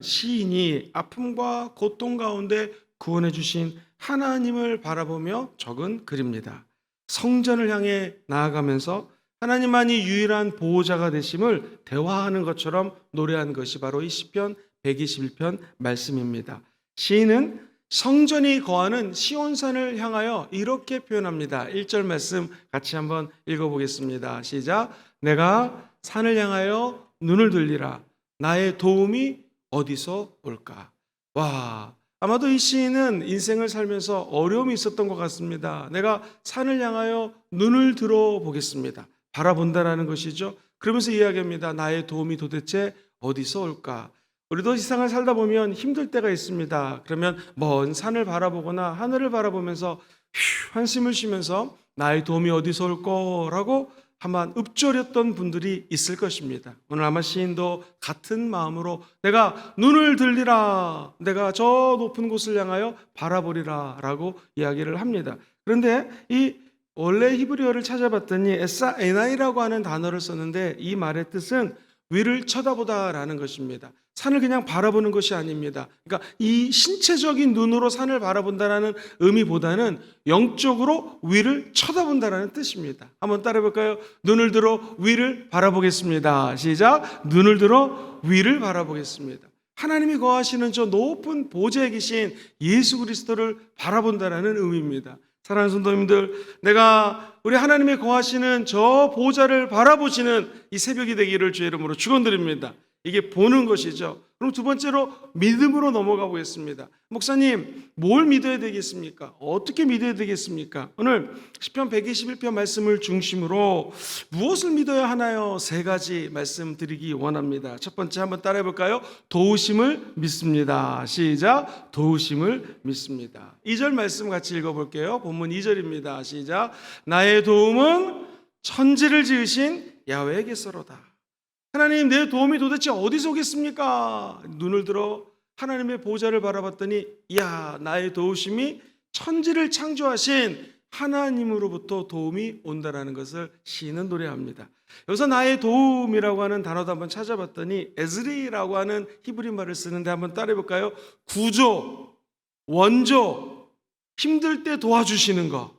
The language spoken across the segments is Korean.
시인이 아픔과 고통 가운데 구원해 주신 하나님을 바라보며 적은 글입니다. 성전을 향해 나아가면서 하나님만이 유일한 보호자가 되심을 대화하는 것처럼 노래한 것이 바로 이 시편 121편 말씀입니다. 시인은 성전이 거하는 시온산을 향하여 이렇게 표현합니다. 1절 말씀 같이 한번 읽어보겠습니다. 시작. 내가 산을 향하여 눈을 들리라. 나의 도움이 어디서 올까? 와, 아마도 이 시인은 인생을 살면서 어려움이 있었던 것 같습니다. 내가 산을 향하여 눈을 들어보겠습니다. 바라본다라는 것이죠. 그러면서 이야기합니다. 나의 도움이 도대체 어디서 올까? 우리도 세상을 살다 보면 힘들 때가 있습니다. 그러면 먼 산을 바라보거나 하늘을 바라보면서 한숨을 쉬면서 나의 도움이 어디서 올 거라고 한번 읊조렸던 분들이 있을 것입니다. 오늘 아마 시인도 같은 마음으로 내가 눈을 들리라, 내가 저 높은 곳을 향하여 바라보리라 라고 이야기를 합니다. 그런데 이 원래 히브리어를 찾아봤더니 에사 에나이라고 하는 단어를 썼는데 이 말의 뜻은 위를 쳐다보다라는 것입니다. 산을 그냥 바라보는 것이 아닙니다. 그러니까 이 신체적인 눈으로 산을 바라본다라는 의미보다는 영적으로 위를 쳐다본다라는 뜻입니다. 한번 따라해 볼까요? 눈을 들어 위를 바라보겠습니다. 시작. 눈을 들어 위를 바라보겠습니다. 하나님이 거하시는 저 높은 보좌에 계신 예수 그리스도를 바라본다라는 의미입니다. 사랑하는 성도님들, 내가 우리 하나님의 거하시는 저 보좌를 바라보시는 이 새벽이 되기를 주의 이름으로 축원드립니다. 이게 보는 것이죠. 그럼 두 번째로 믿음으로 넘어가 보겠습니다. 목사님, 뭘 믿어야 되겠습니까? 어떻게 믿어야 되겠습니까? 오늘 시편 121편 말씀을 중심으로 무엇을 믿어야 하나요? 세 가지 말씀드리기 원합니다. 첫 번째 한번 따라해 볼까요? 도우심을 믿습니다. 시작. 도우심을 믿습니다. 2절 말씀 같이 읽어볼게요. 본문 2절입니다. 시작. 나의 도움은 천지를 지으신 야훼에게서로다. 하나님, 내 도움이 도대체 어디서 오겠습니까? 눈을 들어 하나님의 보좌를 바라봤더니 이야, 나의 도우심이 천지를 창조하신 하나님으로부터 도움이 온다라는 것을 시인은 노래합니다. 여기서 나의 도움이라고 하는 단어도 한번 찾아봤더니 에즈리라고 하는 히브리 말을 쓰는데 한번 따라해볼까요? 구조, 원조, 힘들 때 도와주시는 것,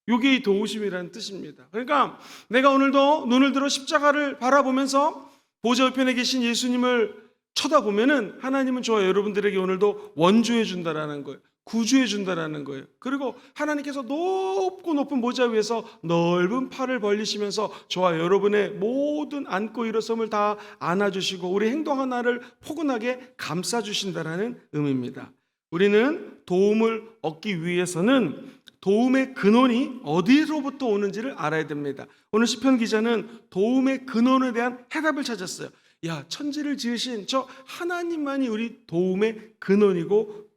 이게 이 도우심이라는 뜻입니다. 그러니까 내가 오늘도 눈을 들어 십자가를 바라보면서 보좌 우편에 계신 예수님을 쳐다보면은 하나님은 저와 여러분들에게 오늘도 원조해 준다라는 거예요. 구주해 준다라는 거예요. 그리고 하나님께서 높고 높은 보좌 위에서 넓은 팔을 벌리시면서 저와 여러분의 모든 안고 일어섬을 다 안아주시고 우리 행동 하나를 포근하게 감싸주신다라는 의미입니다. 우리는 도움을 얻기 위해서는 도움의 근원이 어디로부터 오는지를 알아야 됩니다. 오늘 시편 기자는 도움의 근원에 대한 해답을 찾았어요. 야, 천지를 지으신 저 하나님만이 우리 도움의 근원이고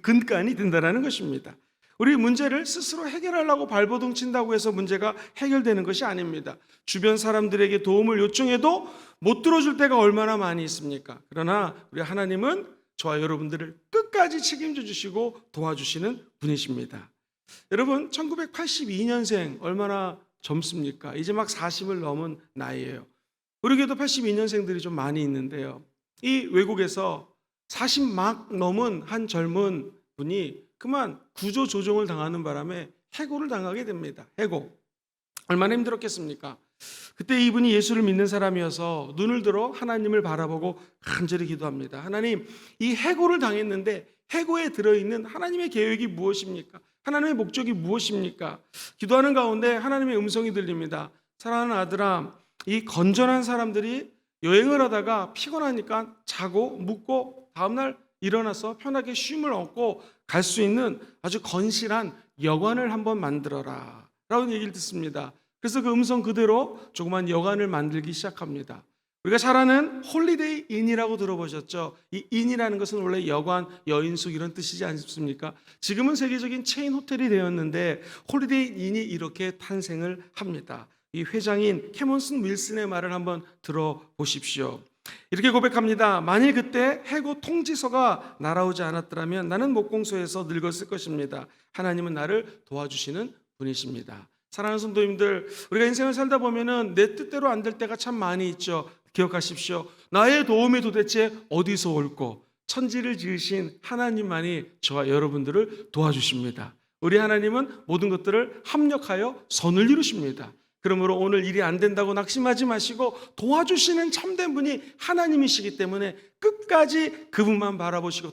근간이 된다는 것입니다. 우리 문제를 스스로 해결하려고 발버둥 친다고 해서 문제가 해결되는 것이 아닙니다. 주변 사람들에게 도움을 요청해도 못 들어줄 때가 얼마나 많이 있습니까? 그러나 우리 하나님은 저와 여러분들을 끝까지 책임져 주시고 도와주시는 분이십니다. 여러분, 1982년생 얼마나 젊습니까? 이제 막 40을 넘은 나이예요. 우리 교회도 82년생들이 좀 많이 있는데요. 이 외국에서 40 막 넘은 한 젊은 분이 그만 구조 조정을 당하는 바람에 해고를 당하게 됩니다. 해고. 얼마나 힘들었겠습니까? 그때 이분이 예수를 믿는 사람이어서 눈을 들어 하나님을 바라보고 간절히 기도합니다. 하나님, 이 해고를 당했는데 해고에 들어있는 하나님의 계획이 무엇입니까? 하나님의 목적이 무엇입니까? 기도하는 가운데 하나님의 음성이 들립니다. 사랑하는 아들아, 이 건전한 사람들이 여행을 하다가 피곤하니까 자고 묵고 다음날 일어나서 편하게 쉼을 얻고 갈 수 있는 아주 건실한 여관을 한번 만들어라 라는 얘기를 듣습니다. 그래서 그 음성 그대로 조그만 여관을 만들기 시작합니다. 우리가 잘 아는 홀리데이 인이라고 들어보셨죠? 이 인이라는 것은 원래 여관, 여인숙 이런 뜻이지 않습니까? 지금은 세계적인 체인 호텔이 되었는데 홀리데이 인이 이렇게 탄생을 합니다. 이 회장인 캐몬슨 윌슨의 말을 한번 들어보십시오. 이렇게 고백합니다. 만일 그때 해고 통지서가 날아오지 않았더라면 나는 목공소에서 늙었을 것입니다. 하나님은 나를 도와주시는 분이십니다. 사랑하는 성도님들, 우리가 인생을 살다 보면은 내 뜻대로 안 될 때가 참 많이 있죠. 기억하십시오. 나의 도움이 도대체 어디서 올꼬? 천지를 지으신 하나님만이 저와 여러분들을 도와주십니다. 우리 하나님은 모든 것들을 합력하여 선을 이루십니다. 그러므로 오늘 일이 안 된다고 낙심하지 마시고 도와주시는 참된 분이 하나님이시기 때문에 끝까지 그분만 바라보시고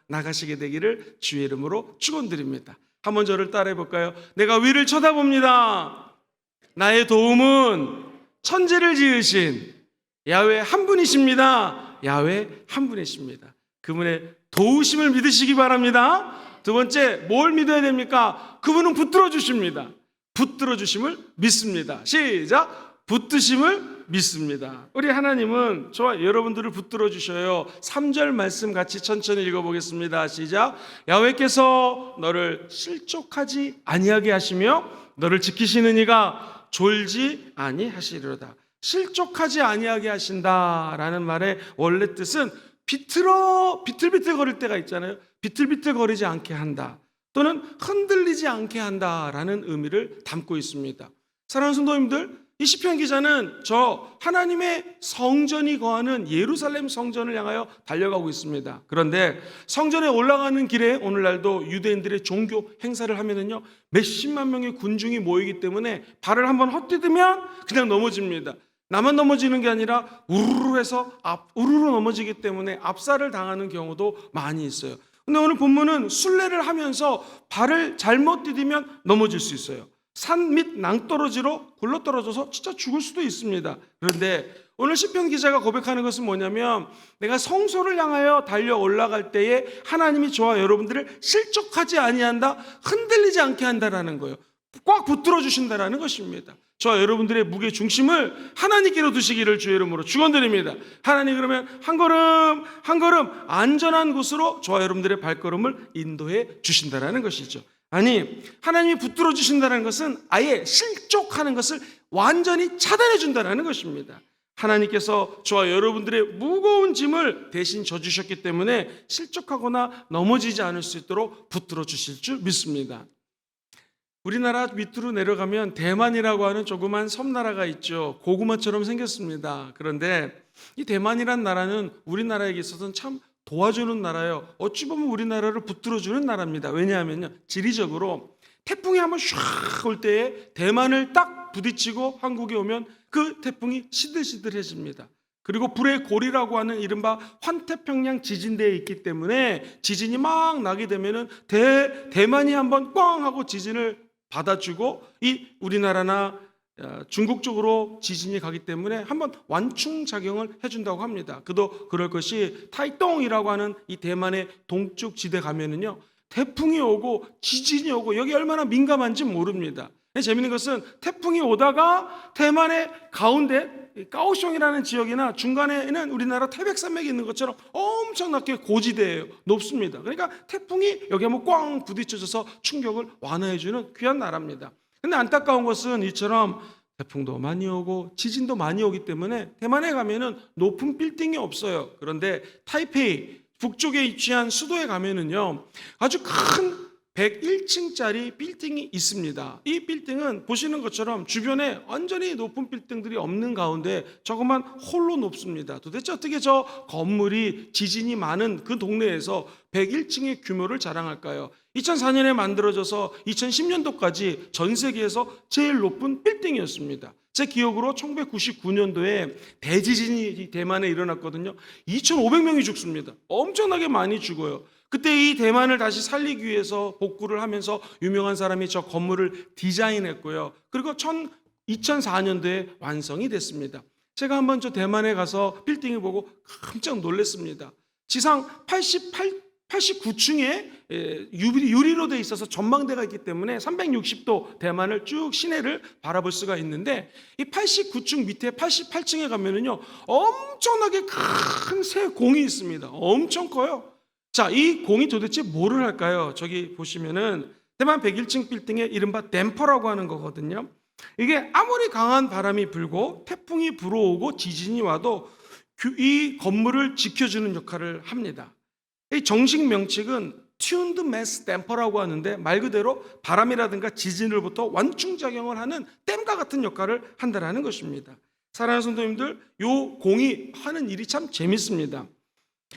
나가시게 되기를 주의 이름으로 축원드립니다. 한번 저를 따라해 볼까요? 내가 위를 쳐다봅니다. 나의 도움은 천지를 지으신 야훼 한 분이십니다. 야훼 한 분이십니다. 그분의 도우심을 믿으시기 바랍니다. 두 번째, 뭘 믿어야 됩니까? 그분은 붙들어 주십니다. 붙들어 주심을 믿습니다. 시작! 붙드심을 믿습니다. 우리 하나님은 저와 여러분들을 붙들어 주셔요. 3절 말씀 같이 천천히 읽어보겠습니다. 시작! 야훼께서 너를 실족하지 아니하게 하시며 너를 지키시는 이가 졸지 아니하시리로다. 실족하지 아니하게 하신다라는 말의 원래 뜻은 비틀비틀 거릴 때가 있잖아요. 비틀비틀 거리지 않게 한다, 또는 흔들리지 않게 한다라는 의미를 담고 있습니다. 사랑하는 성도님들, 이 시편 기자는 저 하나님의 성전이 거하는 예루살렘 성전을 향하여 달려가고 있습니다. 그런데 성전에 올라가는 길에 오늘날도 유대인들의 종교 행사를 하면은요, 몇십만 명의 군중이 모이기 때문에 발을 한번 헛디디면 그냥 넘어집니다. 나만 넘어지는 게 아니라 우르르 해서 우르르 넘어지기 때문에 압살을 당하는 경우도 많이 있어요. 근데 오늘 본문은 순례를 하면서 발을 잘못 디디면 넘어질 수 있어요. 산 및 낭떠러지로 굴러떨어져서 진짜 죽을 수도 있습니다. 그런데 오늘 시편 기자가 고백하는 것은 뭐냐면, 내가 성소를 향하여 달려 올라갈 때에 하나님이 저와 여러분들을 실족하지 아니한다, 흔들리지 않게 한다라는 거예요. 꽉 붙들어 주신다라는 것입니다. 저와 여러분들의 무게 중심을 하나님께로 두시기를 주의 이름으로 축원드립니다. 하나님, 그러면 한 걸음 한 걸음 안전한 곳으로 저와 여러분들의 발걸음을 인도해 주신다라는 것이죠. 아니, 하나님이 붙들어 주신다는 것은 아예 실족하는 것을 완전히 차단해 준다는 것입니다. 하나님께서 저와 여러분들의 무거운 짐을 대신 져주셨기 때문에 실족하거나 넘어지지 않을 수 있도록 붙들어 주실 줄 믿습니다. 우리나라 밑으로 내려가면 대만이라고 하는 조그만 섬나라가 있죠. 고구마처럼 생겼습니다. 그런데 이 대만이란 나라는 우리나라에게 있어서는 참 도와주는 나라예요. 어찌 보면 우리나라를 붙들어주는 나라입니다. 왜냐하면요, 지리적으로 태풍이 한번 샥 올 때에 대만을 딱 부딪히고 한국에 오면 그 태풍이 시들시들해집니다. 그리고 불의 골이라고 하는 이른바 환태평양 지진대에 있기 때문에 지진이 막 나게 되면은 대만이 한번 꽝 하고 지진을 받아주고 이 우리나라나 중국 쪽으로 지진이 가기 때문에 한번 완충작용을 해준다고 합니다. 그도 그럴 것이 타이똥이라고 하는 이 대만의 동쪽 지대 가면은요, 태풍이 오고 지진이 오고 여기 얼마나 민감한지 모릅니다. 재밌는 것은 태풍이 오다가 대만의 가운데 까오숑이라는 지역이나 중간에는 우리나라 태백산맥이 있는 것처럼 엄청나게 고지대예요. 높습니다. 그러니까 태풍이 여기 한번 꽝 부딪혀져서 충격을 완화해주는 귀한 나라입니다. 근데 안타까운 것은 이처럼 태풍도 많이 오고 지진도 많이 오기 때문에 대만에 가면은 높은 빌딩이 없어요. 그런데 타이페이 북쪽에 위치한 수도에 가면은요, 아주 큰 101층짜리 빌딩이 있습니다. 이 빌딩은 보시는 것처럼 주변에 완전히 높은 빌딩들이 없는 가운데 조그만 홀로 높습니다. 도대체 어떻게 저 건물이 지진이 많은 그 동네에서 101층의 규모를 자랑할까요? 2004년에 만들어져서 2010년도까지 전 세계에서 제일 높은 빌딩이었습니다. 제 기억으로 1999년도에 대지진이 대만에 일어났거든요. 2,500명이 죽습니다. 엄청나게 많이 죽어요. 그때 이 대만을 다시 살리기 위해서 복구를 하면서 유명한 사람이 저 건물을 디자인했고요. 그리고 2004년도에 완성이 됐습니다. 제가 한번 저 대만에 가서 빌딩을 보고 깜짝 놀랐습니다. 지상 89층에 유리로 되어 있어서 전망대가 있기 때문에 360도 대만을 쭉 시내를 바라볼 수가 있는데, 이 89층 밑에 88층에 가면은요, 엄청나게 큰 새 공이 있습니다. 엄청 커요. 자, 이 공이 도대체 뭐를 할까요? 저기 보시면은 대만 101층 빌딩의 이른바 댐퍼라고 하는 거거든요. 이게 아무리 강한 바람이 불고 태풍이 불어오고 지진이 와도 이 건물을 지켜주는 역할을 합니다. 이 정식 명칭은 tuned mass damper라고 하는데, 말 그대로 바람이라든가 지진으로부터 완충작용을 하는 댐과 같은 역할을 한다는 것입니다. 사랑하는 성도님들, 요 공이 하는 일이 참 재밌습니다.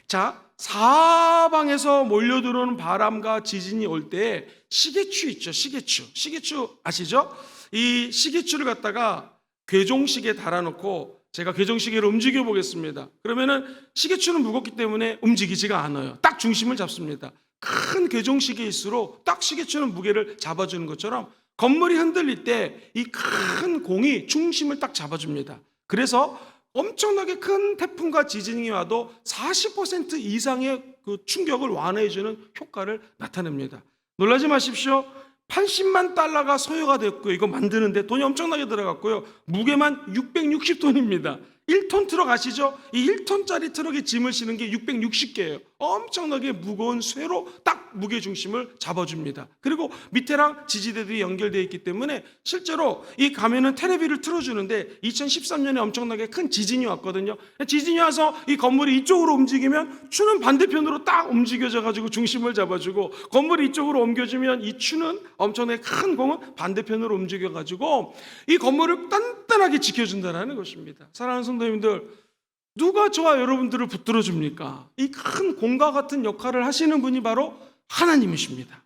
자, 사방에서 몰려들어오는 바람과 지진이 올 때 시계추 있죠. 시계추 아시죠? 이 시계추를 갖다가 괴종시계에 달아놓고 제가 괴종시계를 움직여 보겠습니다. 그러면은 시계추는 무겁기 때문에 움직이지가 않아요. 딱 중심을 잡습니다. 큰 괴종시계일수록 딱 시계추는 무게를 잡아주는 것처럼 건물이 흔들릴 때 이 큰 공이 중심을 딱 잡아줍니다. 그래서 엄청나게 큰 태풍과 지진이 와도 40% 이상의 그 충격을 완화해주는 효과를 나타냅니다. 놀라지 마십시오. 80만 달러가 소요가 됐고요. 이거 만드는데 돈이 엄청나게 들어갔고요. 무게만 660톤입니다. 1톤 트럭 아시죠? 이 1톤짜리 트럭에 짐을 싣는 게 660개예요. 엄청나게 무거운 쇠로 딱 무게중심을 잡아줍니다. 그리고 밑에랑 지지대들이 연결되어 있기 때문에 실제로 이 가면은 테레비를 틀어주는데 2013년에 엄청나게 큰 지진이 왔거든요. 지진이 와서 이 건물이 이쪽으로 움직이면 추는 반대편으로 딱 움직여져 가지고 중심을 잡아주고, 건물이 이쪽으로 옮겨지면 이 추는 엄청나게 큰 공은 반대편으로 움직여 가지고 이 건물을 단단하게 지켜준다는 것입니다. 사랑하는 성도님들, 누가 저와 여러분들을 붙들어 줍니까? 이 큰 공과 같은 역할을 하시는 분이 바로 하나님이십니다.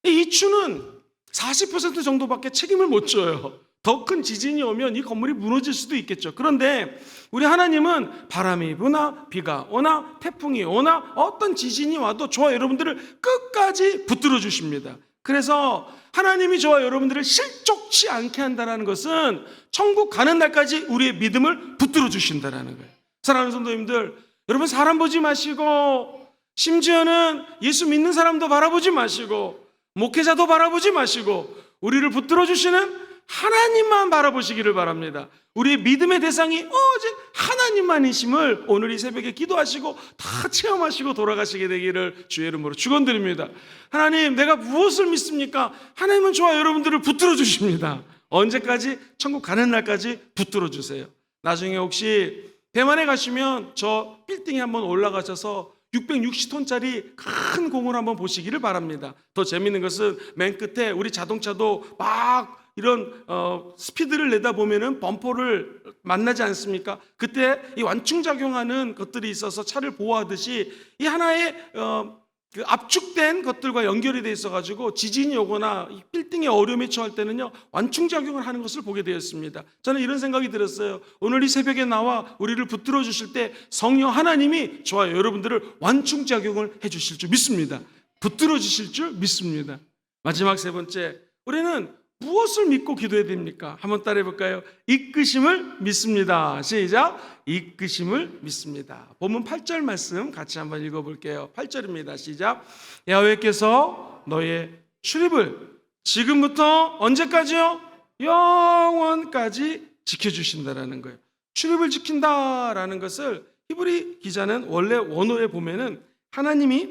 이 추는 40% 정도밖에 책임을 못 져요. 더 큰 지진이 오면 이 건물이 무너질 수도 있겠죠. 그런데 우리 하나님은 바람이 부나 비가 오나 태풍이 오나 어떤 지진이 와도 저와 여러분들을 끝까지 붙들어 주십니다. 그래서 하나님이 저와 여러분들을 실족치 않게 한다는 것은 천국 가는 날까지 우리의 믿음을 붙들어 주신다는 거예요. 사랑하는 성도님들, 여러분 사람 보지 마시고, 심지어는 예수 믿는 사람도 바라보지 마시고, 목회자도 바라보지 마시고, 우리를 붙들어 주시는 하나님만 바라보시기를 바랍니다. 우리의 믿음의 대상이 오직 하나님만이심을 오늘 이 새벽에 기도하시고 다 체험하시고 돌아가시게 되기를 주의 이름으로 축원드립니다. 하나님, 내가 무엇을 믿습니까? 하나님은 저와 여러분들을 붙들어 주십니다. 언제까지? 천국 가는 날까지 붙들어 주세요. 나중에 혹시 대만에 가시면 저 빌딩에 한번 올라가셔서 660톤짜리 큰 공을 한번 보시기를 바랍니다. 더 재밌는 것은 맨 끝에 우리 자동차도 막 이런 스피드를 내다 보면은 범퍼를 만나지 않습니까? 그때 이 완충작용하는 것들이 있어서 차를 보호하듯이 이 하나의 그 압축된 것들과 연결이 돼 있어가지고 지진이 오거나 이 빌딩에 어려움에 처할 때는요, 완충작용을 하는 것을 보게 되었습니다. 저는 이런 생각이 들었어요. 오늘 이 새벽에 나와 우리를 붙들어 주실 때 성령 하나님이 저와 여러분들을 완충작용을 해 주실 줄 믿습니다. 붙들어 주실 줄 믿습니다. 마지막 세 번째, 우리는 무엇을 믿고 기도해야 됩니까? 한번 따라해 볼까요? 이끄심을 믿습니다. 시작. 이끄심을 믿습니다. 본문 8절 말씀 같이 한번 읽어볼게요. 8절입니다. 시작. 야훼께서 너의 출입을 지금부터 언제까지요? 영원까지 지켜주신다라는 거예요. 출입을 지킨다라는 것을 히브리 기자는 원래 원어에 보면은 하나님이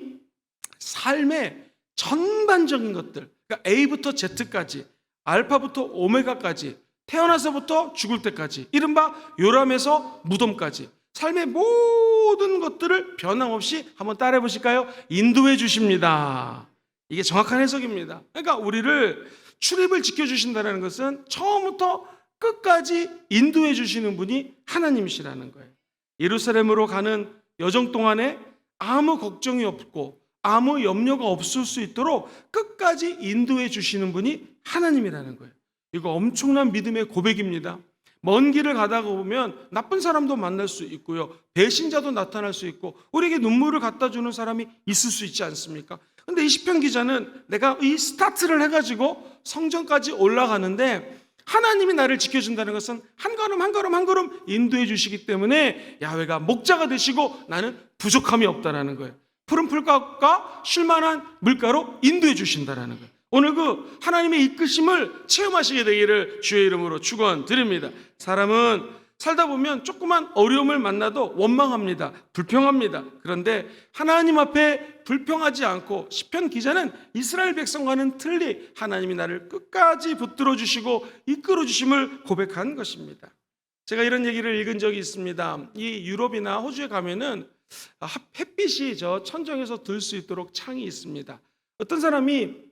삶의 전반적인 것들, 그러니까 A부터 Z까지, 알파부터 오메가까지, 태어나서부터 죽을 때까지, 이른바 요람에서 무덤까지 삶의 모든 것들을 변함없이 한번 따라해 보실까요? 인도해 주십니다. 이게 정확한 해석입니다. 그러니까 우리를 출입을 지켜주신다는 것은 처음부터 끝까지 인도해 주시는 분이 하나님이시라는 거예요. 예루살렘으로 가는 여정 동안에 아무 걱정이 없고 아무 염려가 없을 수 있도록 끝까지 인도해 주시는 분이 하나님이라는 거예요. 이거 엄청난 믿음의 고백입니다. 먼 길을 가다가 보면 나쁜 사람도 만날 수 있고요, 배신자도 나타날 수 있고, 우리에게 눈물을 갖다 주는 사람이 있을 수 있지 않습니까? 근데 이 시편 기자는 내가 이 스타트를 해가지고 성전까지 올라가는데 하나님이 나를 지켜준다는 것은 한 걸음 한 걸음 한 걸음 인도해 주시기 때문에 야훼가 목자가 되시고 나는 부족함이 없다라는 거예요. 푸른 풀가가 쉴만한 물가로 인도해 주신다라는 거예요. 오늘 그 하나님의 이끄심을 체험하시게 되기를 주의 이름으로 축원드립니다. 사람은 살다 보면 조그만 어려움을 만나도 원망합니다. 불평합니다. 그런데 하나님 앞에 불평하지 않고 시편 기자는 이스라엘 백성과는 틀리 하나님이 나를 끝까지 붙들어 주시고 이끌어 주심을 고백한 것입니다. 제가 이런 얘기를 읽은 적이 있습니다. 이 유럽이나 호주에 가면은 햇빛이 저 천정에서 들 수 있도록 창이 있습니다. 어떤 사람이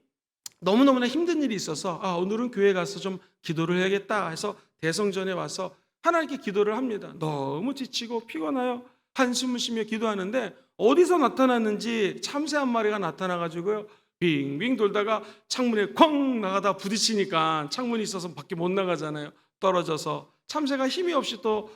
너무너무나 힘든 일이 있어서 오늘은 교회 가서 좀 기도를 해야겠다 해서 대성전에 와서 하나님께 기도를 합니다. 너무 지치고 피곤하여 한숨을 쉬며 기도하는데 어디서 나타났는지 참새 한 마리가 나타나가지고요, 빙빙 돌다가 창문에 쾅 나가다 부딪히니까, 창문이 있어서 밖에 못 나가잖아요. 떨어져서 참새가 힘이 없이 또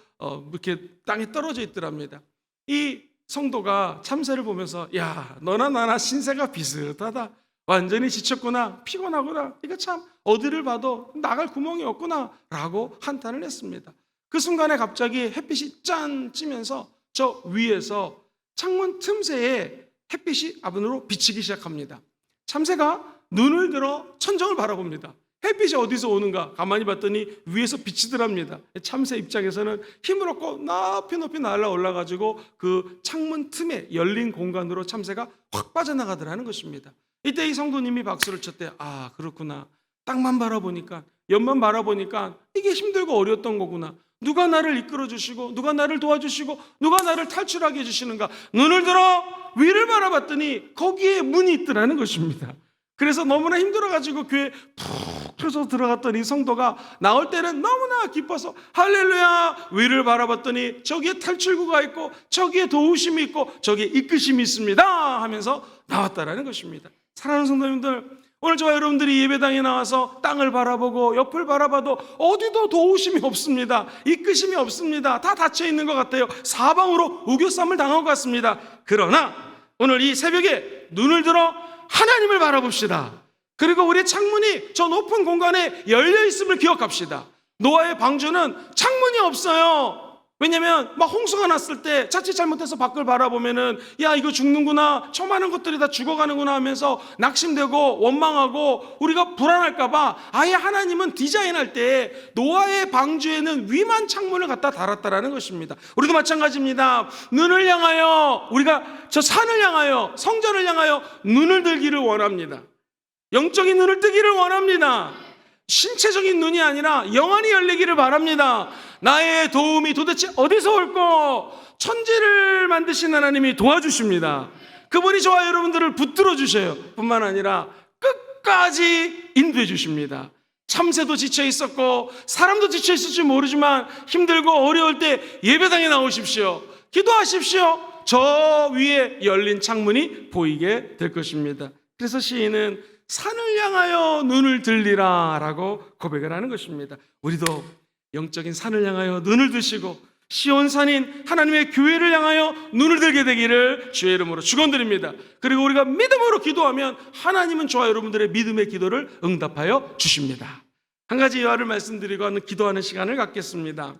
이렇게 땅에 떨어져 있더랍니다. 이 성도가 참새를 보면서, 야, 너나 나나 신세가 비슷하다. 완전히 지쳤구나, 피곤하구나, 이거 참 어디를 봐도 나갈 구멍이 없구나 라고 한탄을 했습니다. 그 순간에 갑자기 햇빛이 짠 찌면서 저 위에서 창문 틈새에 햇빛이 아분으로 비치기 시작합니다. 참새가 눈을 들어 천정을 바라봅니다. 햇빛이 어디서 오는가 가만히 봤더니 위에서 비치더랍니다. 참새 입장에서는 힘을 얻고 높이 높이 날아 올라가지고 그 창문 틈에 열린 공간으로 참새가 확 빠져나가더라는 것입니다. 이때 이 성도님이 박수를 쳤대요. 아, 그렇구나. 땅만 바라보니까, 옆만 바라보니까 이게 힘들고 어려웠던 거구나. 누가 나를 이끌어 주시고, 누가 나를 도와주시고, 누가 나를 탈출하게 해주시는가. 눈을 들어 위를 바라봤더니 거기에 문이 있더라는 것입니다. 그래서 너무나 힘들어가지고 교회 푹 펴서 들어갔더니 이 성도가 나올 때는 너무나 기뻐서 할렐루야, 위를 바라봤더니 저기에 탈출구가 있고, 저기에 도우심이 있고, 저기에 이끄심이 있습니다 하면서 나왔다라는 것입니다. 사랑하는 성도님들, 오늘 저와 여러분들이 예배당에 나와서 땅을 바라보고 옆을 바라봐도 어디도 도우심이 없습니다. 이끄심이 없습니다. 다 닫혀 있는 것 같아요. 사방으로 우겨쌈을 당한 것 같습니다. 그러나 오늘 이 새벽에 눈을 들어 하나님을 바라봅시다. 그리고 우리 창문이 저 높은 공간에 열려 있음을 기억합시다. 노아의 방주는 창문이 없어요. 왜냐면 막 홍수가 났을 때 자칫 잘못해서 밖을 바라보면은, 야, 이거 죽는구나, 처많은 것들이 다 죽어가는구나 하면서 낙심되고 원망하고 우리가 불안할까봐 아예 하나님은 디자인할 때 노아의 방주에는 위만 창문을 갖다 달았다라는 것입니다. 우리도 마찬가지입니다. 눈을 향하여, 우리가 저 산을 향하여, 성전을 향하여 눈을 들기를 원합니다. 영적인 눈을 뜨기를 원합니다. 신체적인 눈이 아니라 영안이 열리기를 바랍니다. 나의 도움이 도대체 어디서 올까? 천지를 만드신 하나님이 도와주십니다. 그분이 저와 여러분들을 붙들어 주셔요. 뿐만 아니라 끝까지 인도해 주십니다. 참새도 지쳐 있었고 사람도 지쳐 있을지 모르지만 힘들고 어려울 때 예배당에 나오십시오. 기도하십시오. 저 위에 열린 창문이 보이게 될 것입니다. 그래서 시인은 산을 향하여 눈을 들리라 라고 고백을 하는 것입니다. 우리도 영적인 산을 향하여 눈을 드시고 시온산인 하나님의 교회를 향하여 눈을 들게 되기를 주의 이름으로 축원드립니다. 그리고 우리가 믿음으로 기도하면 하나님은 저와 여러분들의 믿음의 기도를 응답하여 주십니다. 한 가지 예화를 말씀드리고 기도하는 시간을 갖겠습니다.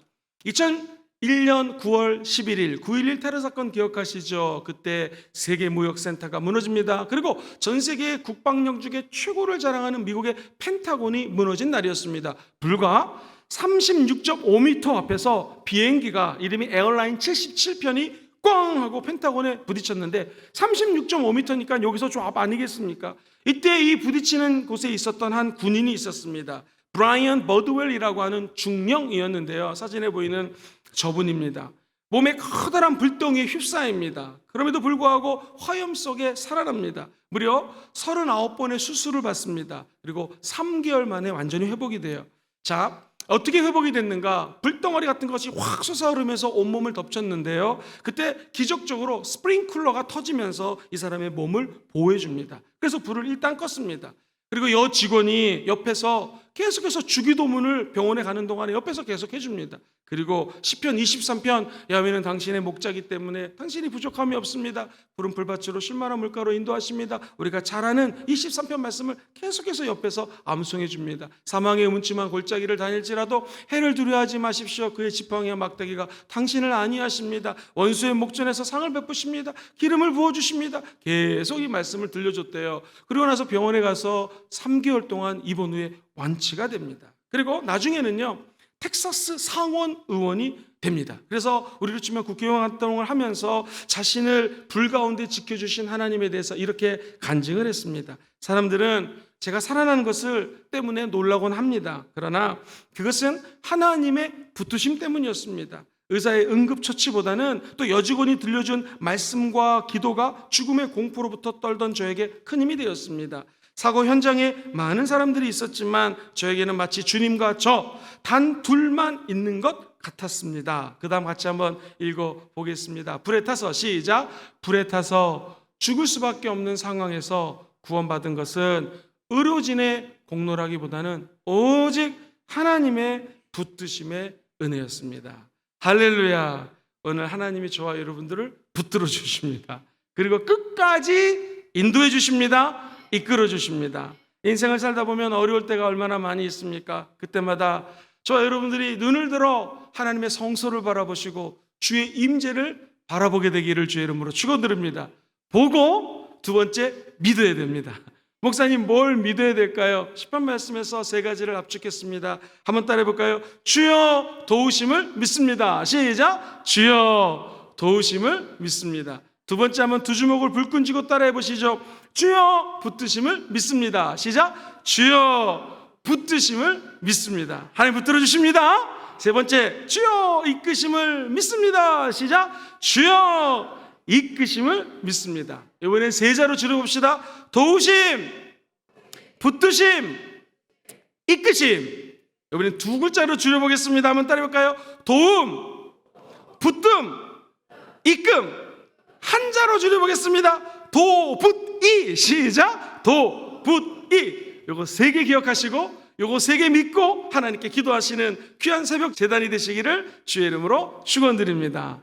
2001년 9월 11일 9.11 테러 사건 기억하시죠? 그때 세계무역센터가 무너집니다. 그리고 전 세계의 국방력중에 최고를 자랑하는 미국의 펜타곤이 무너진 날이었습니다. 불과 36.5m 앞에서 비행기가 이름이 에어라인 77편이 꽝 하고 펜타곤에 부딪혔는데 36.5m니까 여기서 저 앞 아니겠습니까? 이때 이 부딪히는 곳에 있었던 한 군인이 있었습니다. 브라이언 버드웰이라고 하는 중령이었는데요. 사진에 보이는 저분입니다. 몸에 커다란 불덩이에 휩싸입니다. 그럼에도 불구하고 화염 속에 살아납니다. 무려 39번의 수술을 받습니다. 그리고 3개월 만에 완전히 회복이 돼요. 자, 어떻게 회복이 됐는가? 불덩어리 같은 것이 확 솟아오르면서 온몸을 덮쳤는데요. 그때 기적적으로 스프링클러가 터지면서 이 사람의 몸을 보호해 줍니다. 그래서 불을 일단 껐습니다. 그리고 여 직원이 옆에서 계속해서 주기도문을 병원에 가는 동안에 옆에서 계속 해줍니다. 그리고 시편 23편 야훼는 당신의 목자이기 때문에 당신이 부족함이 없습니다. 푸른 풀밭으로 쉴만한 물가로 인도하십니다. 우리가 잘 아는 23편 말씀을 계속해서 옆에서 암송해 줍니다. 사망의 음침한 골짜기를 다닐지라도 해를 두려워하지 마십시오. 그의 지팡이와 막대기가 당신을 안위하십니다. 원수의 목전에서 상을 베푸십니다. 기름을 부어주십니다. 계속 이 말씀을 들려줬대요. 그리고 나서 병원에 가서 3개월 동안 입원 후에 완치가 됩니다. 그리고 나중에는요, 텍사스 상원 의원이 됩니다. 그래서 우리로 치면 국회의원 활동을 하면서 자신을 불 가운데 지켜주신 하나님에 대해서 이렇게 간증을 했습니다. 사람들은 제가 살아나는 것을 때문에 놀라곤 합니다. 그러나 그것은 하나님의 붙으심 때문이었습니다. 의사의 응급처치보다는 또 여직원이 들려준 말씀과 기도가 죽음의 공포로부터 떨던 저에게 큰 힘이 되었습니다. 사고 현장에 많은 사람들이 있었지만 저에게는 마치 주님과 저 단 둘만 있는 것 같았습니다. 그 다음 같이 한번 읽어보겠습니다. 불에 타서 시작. 불에 타서 죽을 수밖에 없는 상황에서 구원받은 것은 의료진의 공로라기보다는 오직 하나님의 붙드심의 은혜였습니다. 할렐루야. 오늘 하나님이 저와 여러분들을 붙들어 주십니다. 그리고 끝까지 인도해 주십니다. 이끌어 주십니다. 인생을 살다 보면 어려울 때가 얼마나 많이 있습니까? 그때마다 저와 여러분들이 눈을 들어 하나님의 성소를 바라보시고 주의 임재를 바라보게 되기를 주의 이름으로 축원드립니다. 보고 두 번째 믿어야 됩니다. 목사님 뭘 믿어야 될까요? 10번 말씀에서 세 가지를 압축했습니다. 한번 따라해 볼까요? 주여 도우심을 믿습니다. 시작. 주여 도우심을 믿습니다. 두 번째 한번 두 주먹을 불끈 쥐고 따라해 보시죠. 주여 붙드심을 믿습니다. 시작. 주여 붙드심을 믿습니다. 하나님 붙들어 주십니다. 세 번째 주여 이끄심을 믿습니다. 시작. 주여 이끄심을 믿습니다. 이번엔 세 자로 줄여봅시다. 도우심, 붙드심, 이끄심. 이번엔 두 글자로 줄여보겠습니다. 한번 따라해볼까요? 도움, 붙듦, 이끔. 한 자로 줄여보겠습니다. 도붓이. 시작. 도붓이. 요거 세 개 기억하시고 요거 세 개 믿고 하나님께 기도하시는 귀한 새벽 제단이 되시기를 주의 이름으로 축원드립니다.